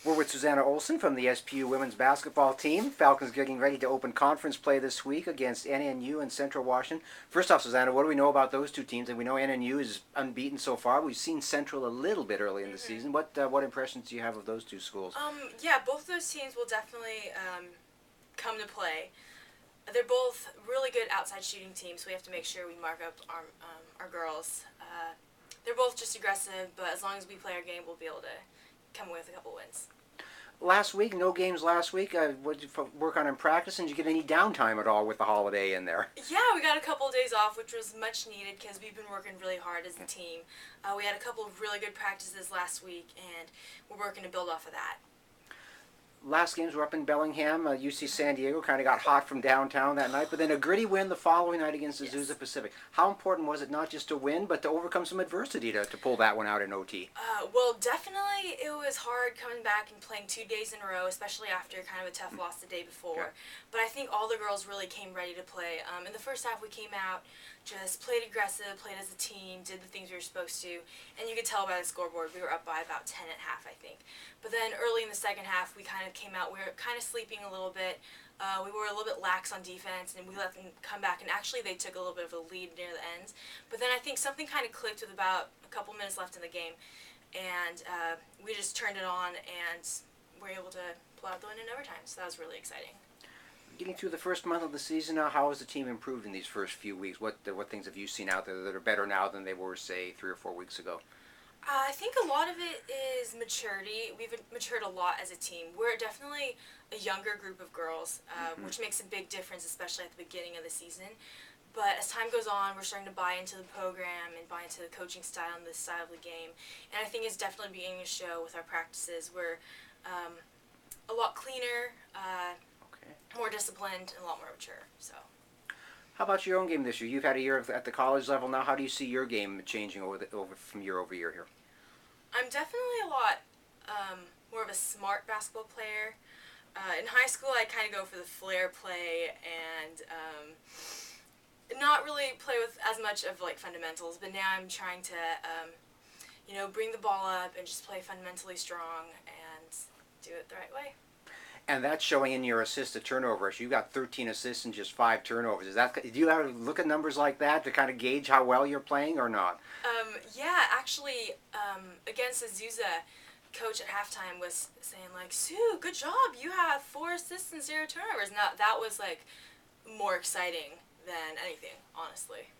We're with Suzanna Ohlsen from the SPU women's basketball team. Falcons getting ready to open conference play this week against NNU and Central Washington. First off, Suzanna, what do we know about those two teams? And we know NNU is unbeaten so far. We've seen Central a little bit early in the season. What impressions do you have of those two schools? Yeah, both those teams will definitely come to play. They're both really good outside shooting teams, so we have to make sure we mark up our girls. They're both just aggressive, but as long as we play our game, we'll be able to come away with a couple wins. Last week, no games last week. What did you work on in practice? And did you get any downtime at all with the holiday in there? Yeah, we got a couple of days off, which was much needed because we've been working really hard as a team. We had a couple of really good practices last week, and we're working to build off of that. Last games were up in Bellingham. UC San Diego kind of got hot from downtown that night, but then a gritty win the following night against Azusa Pacific. How important was it not just to win, but to overcome some adversity to pull that one out in OT? Well, definitely it was hard coming back and playing 2 days in a row, especially after kind of a tough loss the day before. But I think all the girls really came ready to play. In the first half, we came out, just played aggressive, played as a team, did the things we were supposed to, and you could tell by the scoreboard we were up by about 10 at half, I think. But then early in the second half, we kind of came out, we were kind of sleeping a little bit. We were a little bit lax on defense, and we let them come back, and actually they took a little bit of a lead near the end. But then I think something kind of clicked with about a couple minutes left in the game, and we just turned it on and were able to pull out the win in overtime, so that was really exciting. Getting through the first month of the season now, how has the team improved in these first few weeks? What things have you seen out there that are better now than they were, say, 3 or 4 weeks ago? I think a lot of it is maturity. We've matured a lot as a team. We're definitely a younger group of girls, which makes a big difference, especially at the beginning of the season. But as time goes on, we're starting to buy into the program and buy into the coaching style and the style of the game. And I think it's definitely beginning to show with our practices. We're a lot cleaner, more disciplined, and a lot more mature. So. How about your own game this year? You've had a year at the college level now. How do you see your game changing from year over year here? I'm definitely a lot more of a smart basketball player. In high school, I kind of go for the flair play and not really play with as much of like fundamentals. But now I'm trying to, bring the ball up and just play fundamentally strong and do it the right way. And that's showing in your assist to turnover ratio. You got 13 assists and just 5 turnovers. Do you have to look at numbers like that to kind of gauge how well you're playing or not? Yeah, actually, against Azusa, coach at halftime was saying like, "Sue, good job. You have 4 assists and 0 turnovers." And that was like more exciting than anything, honestly.